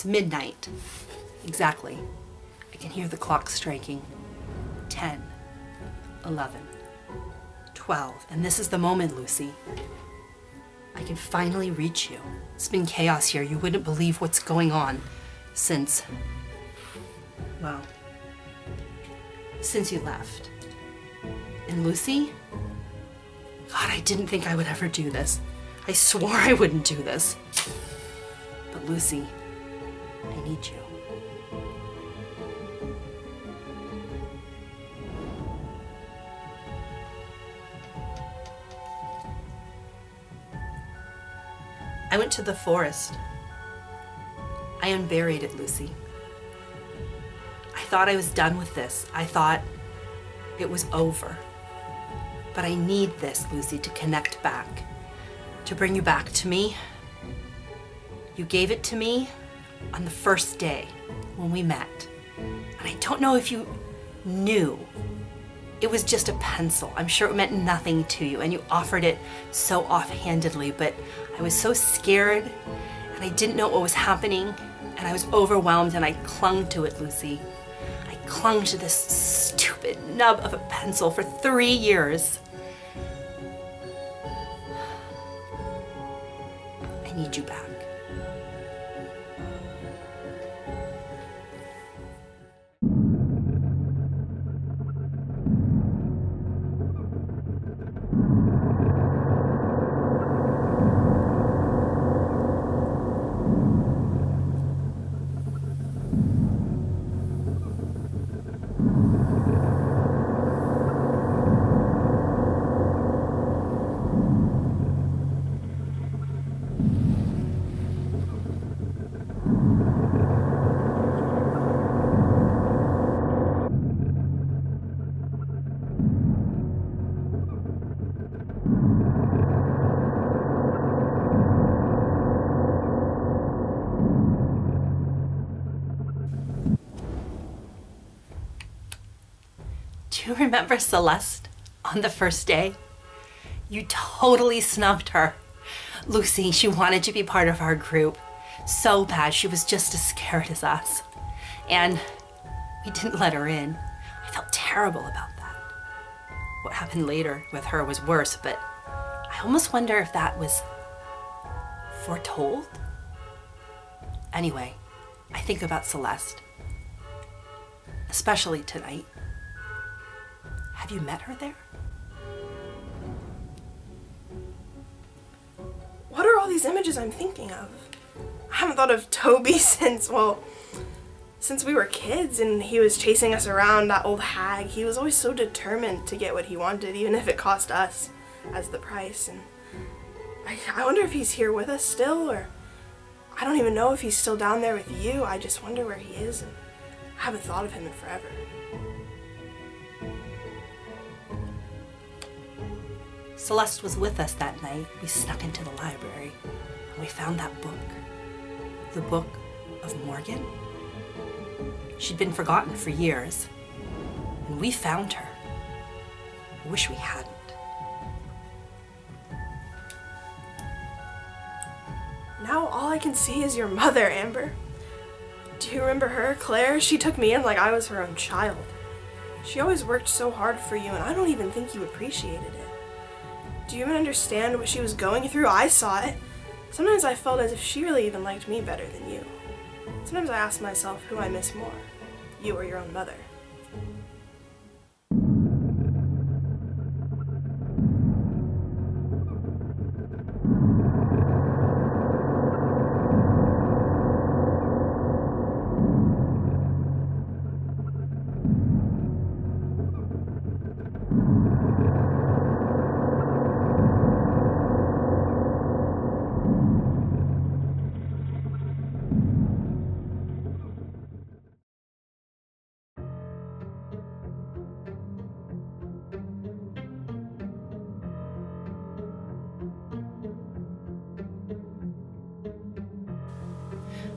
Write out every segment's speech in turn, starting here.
midnight. Exactly. I can hear the clock striking. 10, 11, 12. And this is the moment, Lucy. I can finally reach you. It's been chaos here. You wouldn't believe what's going on since, well, since you left. And Lucy, God, I didn't think I would ever do this. I swore I wouldn't do this. But Lucy, I need you. I went to the forest. I unburied it, Lucy. I thought I was done with this. I thought it was over. But I need this, Lucy, to connect back, to bring you back to me. You gave it to me on the first day when we met. And I don't know if you knew. It was just a pencil. I'm sure it meant nothing to you, and you offered it so offhandedly, but I was so scared, and I didn't know what was happening, and I was overwhelmed, and I clung to it, Lucy. I clung to this stupid nub of a pencil for 3 years. I need you back. Do you remember Celeste on the first day? You totally snubbed her. Lucy, she wanted to be part of our group so bad. She was just as scared as us. And we didn't let her in. I felt terrible about that. What happened later with her was worse, but I almost wonder if that was foretold. Anyway, I think about Celeste, especially tonight. Have you met her there? What are all these images I'm thinking of? I haven't thought of Toby since we were kids and he was chasing us around, that old hag. He was always so determined to get what he wanted, even if it cost us as the price. And I wonder if he's here with us still, or I don't even know if he's still down there with you. I just wonder where he is, and I haven't thought of him in forever. Celeste was with us that night. We snuck into the library and we found that book. The Book of Morgan. She'd been forgotten for years, and we found her. I wish we hadn't. Now all I can see is your mother, Amber. Do you remember her, Claire? She took me in like I was her own child. She always worked so hard for you, and I don't even think you appreciated it. Do you even understand what she was going through? I saw it. Sometimes I felt as if she really even liked me better than you. Sometimes I ask myself who I miss more, you or your own mother.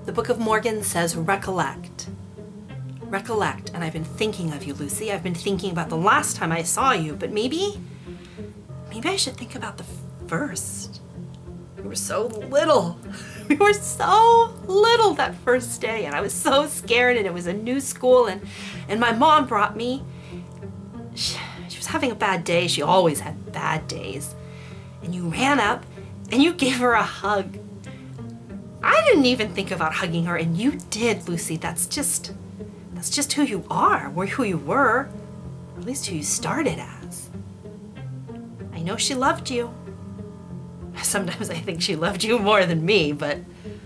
The Book of Morgan says, recollect. Recollect, and I've been thinking of you, Lucy. I've been thinking about the last time I saw you, but maybe I should think about the first. You were so little. We were so little that first day, and I was so scared, and it was a new school, and my mom brought me. She was having a bad day. She always had bad days. And you ran up and you gave her a hug. I didn't even think about hugging her, and you did, Lucy. That's just who you are, or who you were, or at least who you started as. I know she loved you. Sometimes I think she loved you more than me, but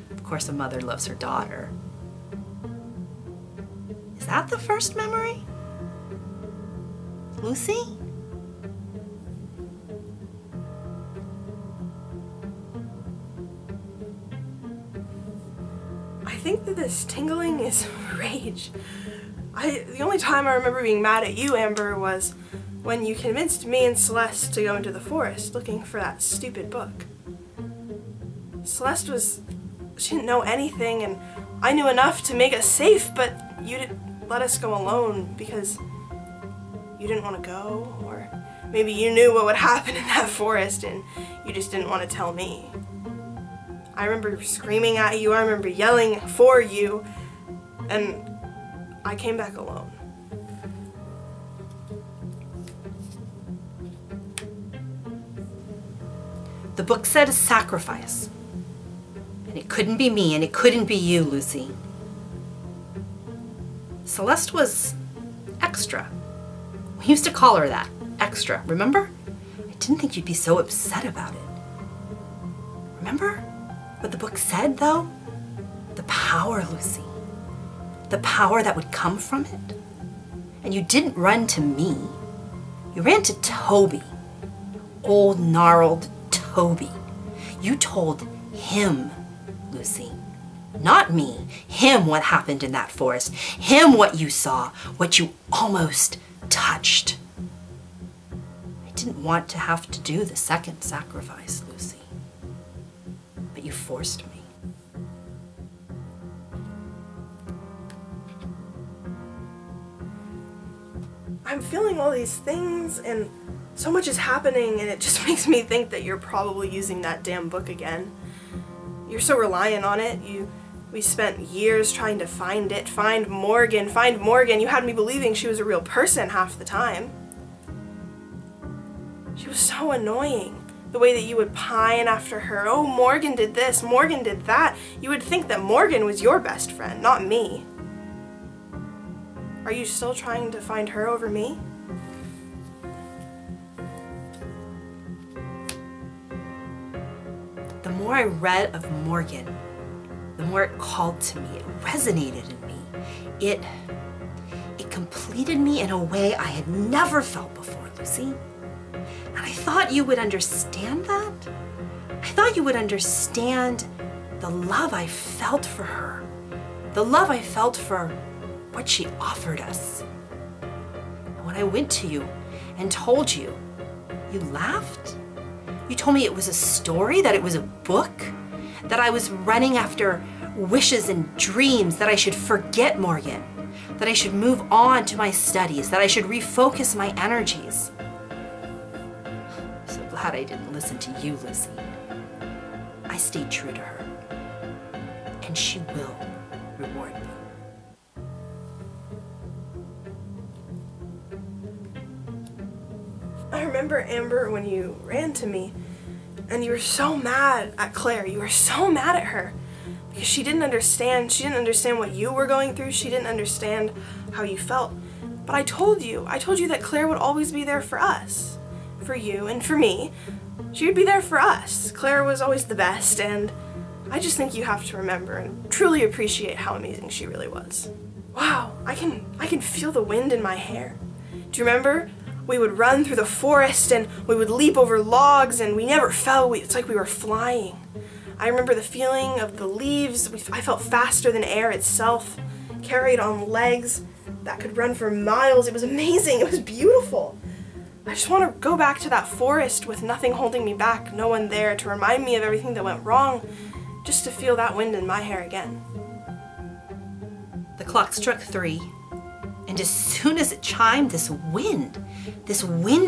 of course a mother loves her daughter. Is that the first memory? Lucy? I think that this tingling is rage. The only time I remember being mad at you, Amber, was when you convinced me and Celeste to go into the forest looking for that stupid book. Celeste she didn't know anything, and I knew enough to make us safe, but you didn't let us go alone because you didn't want to go, or maybe you knew what would happen in that forest and you just didn't want to tell me. I remember screaming at you, I remember yelling for you, and I came back alone. The book said a sacrifice. And it couldn't be me, and it couldn't be you, Lucy. Celeste was extra. We used to call her that, extra, remember? I didn't think you'd be so upset about it. Remember what the book said, though? The power, Lucy. The power that would come from it. And you didn't run to me. You ran to Toby. Old, gnarled Toby. You told him, Lucy. Not me. Him what happened in that forest. Him what you saw. What you almost touched. I didn't want to have to do the second sacrifice, Lucy. But you forced me. I'm feeling all these things, and so much is happening, and it just makes me think that you're probably using that damn book again. You're so reliant on it. We spent years trying to find it, find Morgan. You had me believing she was a real person half the time. She was so annoying. The way that you would pine after her. Oh, Morgan did this, Morgan did that. You would think that Morgan was your best friend, not me. Are you still trying to find her over me? The more I read of Morgan, the more it called to me, it resonated in me. It completed me in a way I had never felt before, Lucy. And I thought you would understand that. I thought you would understand the love I felt for her. The love I felt for what she offered us. And when I went to you and told you, you laughed. You told me it was a story, that it was a book, that I was running after wishes and dreams, that I should forget Morgan, that I should move on to my studies, that I should refocus my energies. I'm so glad I didn't listen to you, Lucy. I stayed true to her, and she will reward me. I remember, Amber, when you ran to me and you were so mad at Claire. You were so mad at her because she didn't understand. She didn't understand what you were going through. She didn't understand how you felt. But I told you that Claire would always be there for us, for you and for me. She would be there for us. Claire was always the best, and I just think you have to remember and truly appreciate how amazing she really was. Wow, I can feel the wind in my hair. Do you remember? We would run through the forest and we would leap over logs and we never fell. It's like we were flying. I remember the feeling of the leaves. I felt faster than air itself, carried on legs that could run for miles. It was amazing. It was beautiful. I just want to go back to that forest with nothing holding me back, no one there to remind me of everything that went wrong, just to feel that wind in my hair again. The clock struck 3. And as soon as it chimed, this wind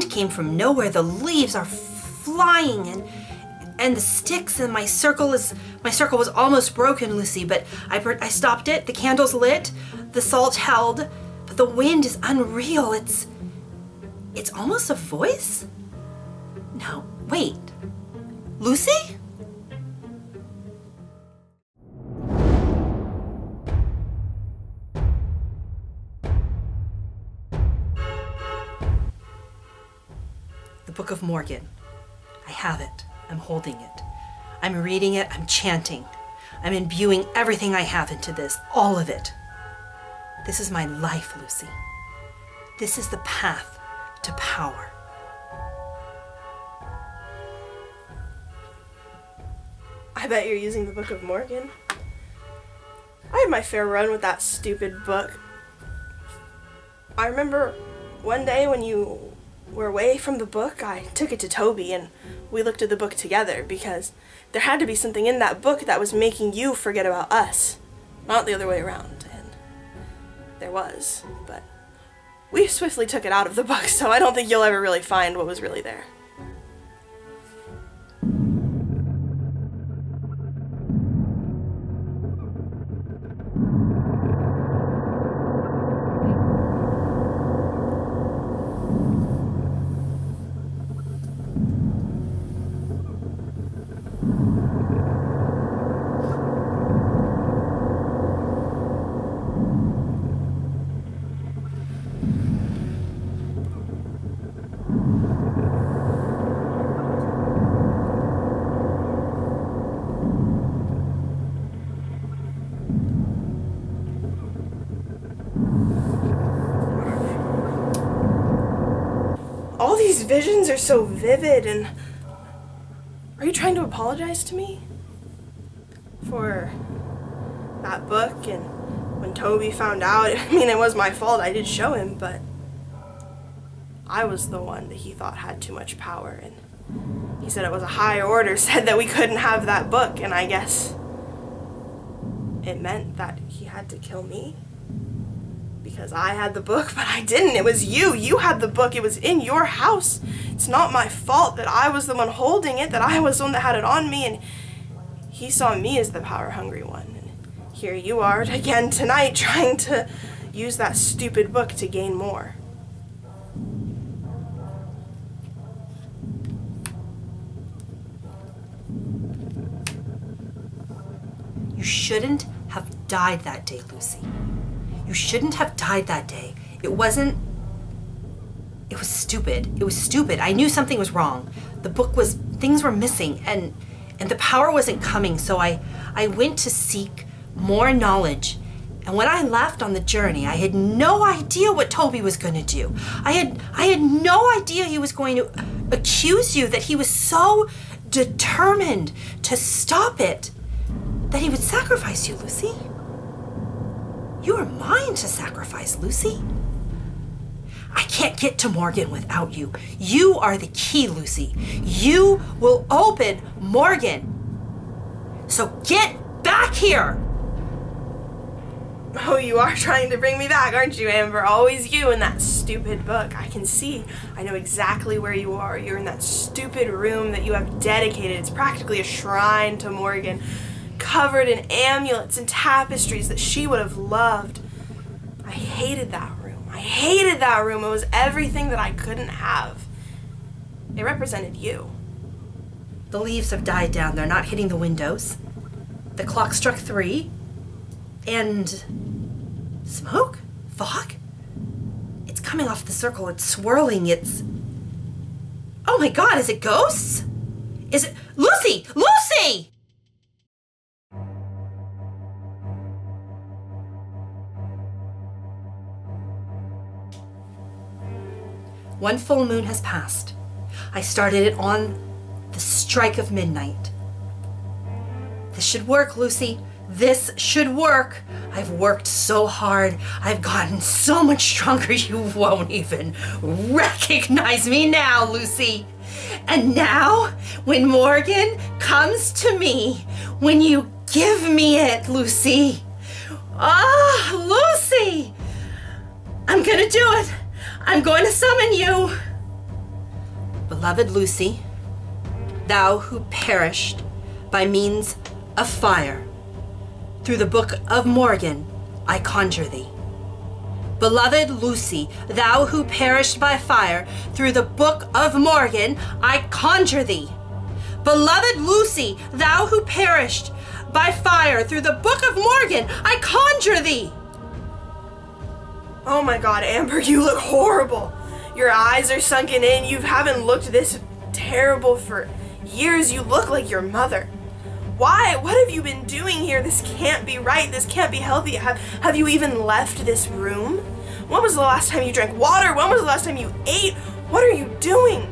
came from nowhere. The leaves are flying, and and the sticks, and my circle was almost broken, Lucy, but I stopped it. The candle's lit, the salt held, but the wind is unreal. It's almost a voice? No, wait. Lucy? The Book of Morgan. I have it. I'm holding it. I'm reading it. I'm chanting. I'm imbuing everything I have into this, all of it. This is my life, Lucy. This is the path to power. I bet you're using the Book of Morgan. I had my fair run with that stupid book. I remember one day when you were away from the book, I took it to Toby and we looked at the book together because there had to be something in that book that was making you forget about us, not the other way around. And there was, but we swiftly took it out of the book, so I don't think you'll ever really find what was really there. All these visions are so vivid, and are you trying to apologize to me for that book? And when Toby found out, I mean, it was my fault. I did show him, but I was the one that he thought had too much power, and he said it was a higher order, said that we couldn't have that book, and I guess it meant that he had to kill me. Because I had the book, but I didn't. It was you. You had the book. It was in your house. It's not my fault that I was the one holding it, that I was the one that had it on me, and he saw me as the power-hungry one. And here you are again tonight trying to use that stupid book to gain more. You shouldn't have died that day, Lucy. You shouldn't have died that day. It was stupid. It was stupid. I knew something was wrong. Things were missing, and the power wasn't coming, so I went to seek more knowledge. And when I left on the journey, I had no idea what Toby was going to do. I had no idea he was going to accuse you, that he was so determined to stop it, that he would sacrifice you, Lucy. You are mine to sacrifice, Lucy. I can't get to Morgan without you. You are the key, Lucy. You will open Morgan. So get back here. Oh, you are trying to bring me back, aren't you, Amber? Always you in that stupid book. I can see. I know exactly where you are. You're in that stupid room that you have dedicated. It's practically a shrine to Morgan, covered in amulets and tapestries that she would have loved. I hated that room. I hated that room. It was everything that I couldn't have. It represented you. The leaves have died down. They're not hitting the windows. The clock struck 3. And smoke? Fog? It's coming off the circle. It's swirling. Oh my God, is it ghosts? Is it... Lucy! Lucy! One full moon has passed. I started it on the strike of midnight. This should work, Lucy. This should work. I've worked so hard. I've gotten so much stronger you won't even recognize me now, Lucy. And now, when Morgan comes to me, when you give me it, Lucy. Lucy! I'm gonna do it. I'm going to summon you. Beloved Lucy, thou who perished by means of fire, through the Book of Morgan, I conjure thee. Beloved Lucy, thou who perished by fire, through the Book of Morgan, I conjure thee. Beloved Lucy, thou who perished by fire, through the Book of Morgan, I conjure thee. Oh my God, Amber, you look horrible. Your eyes are sunken in. You haven't looked this terrible for years. You look like your mother. Why? What have you been doing here? This can't be right. This can't be healthy. Have you even left this room? When was the last time you drank water? When was the last time you ate? What are you doing?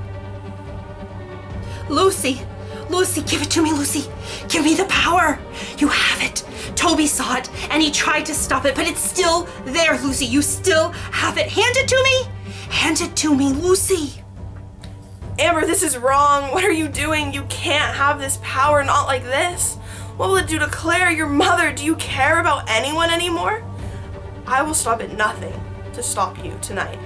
Lucy, Lucy, give it to me, Lucy. Give me the power. You have it. Toby saw it, and he tried to stop it, but it's still there, Lucy. You still have it. Hand it to me. Hand it to me, Lucy. Amber, this is wrong. What are you doing? You can't have this power, not like this. What will it do to Claire, your mother? Do you care about anyone anymore? I will stop at nothing to stop you tonight.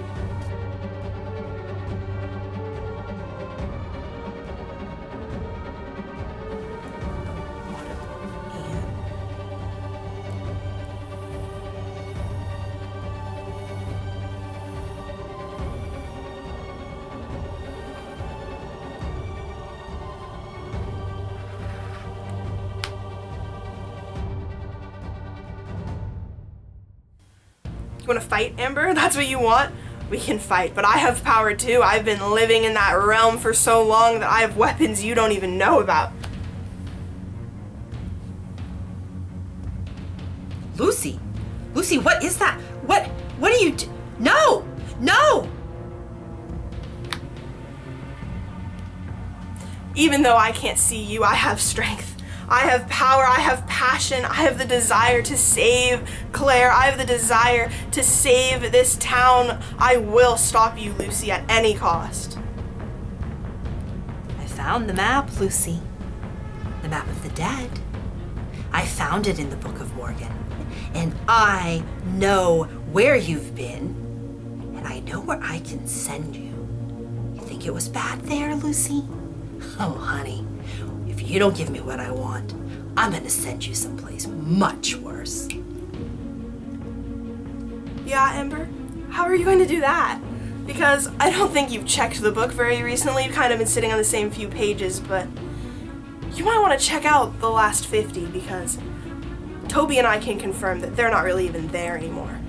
You want to fight, Amber? That's what you want? We can fight, but I have power too. I've been living in that realm for so long that I have weapons you don't even know about. Lucy, Lucy, what is that? What are you No! No! Even though I can't see you, I have strength. I have power, I have passion, I have the desire to save Claire, I have the desire to save this town. I will stop you, Lucy, at any cost. I found the map, Lucy. The map of the dead. I found it in the Book of Morgan. And I know where you've been. And I know where I can send you. You think it was bad there, Lucy? Oh, honey. If you don't give me what I want, I'm gonna send you someplace much worse. Yeah, Amber? How are you going to do that? Because I don't think you've checked the book very recently. You've kind of been sitting on the same few pages, but you might want to check out the last 50 because Toby and I can confirm that they're not really even there anymore.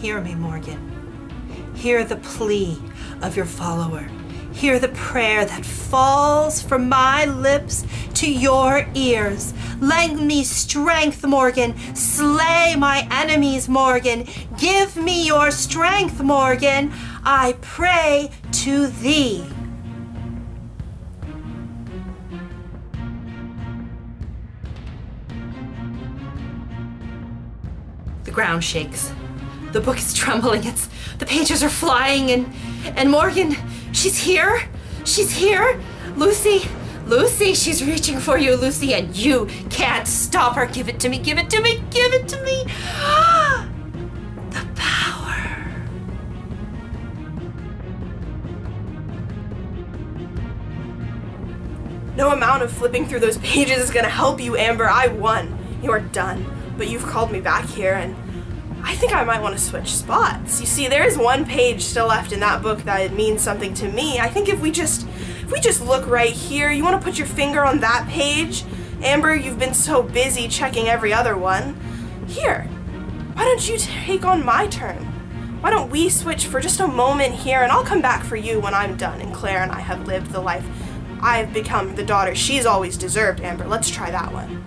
Hear me, Morgan. Hear the plea of your follower. Hear the prayer that falls from my lips to your ears. Lend me strength, Morgan. Slay my enemies, Morgan. Give me your strength, Morgan. I pray to thee. The ground shakes. The book is trembling. The pages are flying, and Morgan, she's here. She's here. Lucy, she's reaching for you, Lucy, and you can't stop her. Give it to me, give it to me, give it to me. The power. No amount of flipping through those pages is gonna help you, Amber. I won. You are done. But you've called me back here, and I think I might want to switch spots. You see, there is one page still left in that book that means something to me. I think if we just look right here, you want to put your finger on that page? Amber, you've been so busy checking every other one. Here, why don't you take on my turn? Why don't we switch for just a moment here, and I'll come back for you when I'm done and Claire and I have lived the life I've become the daughter she's always deserved, Amber. Let's try that one.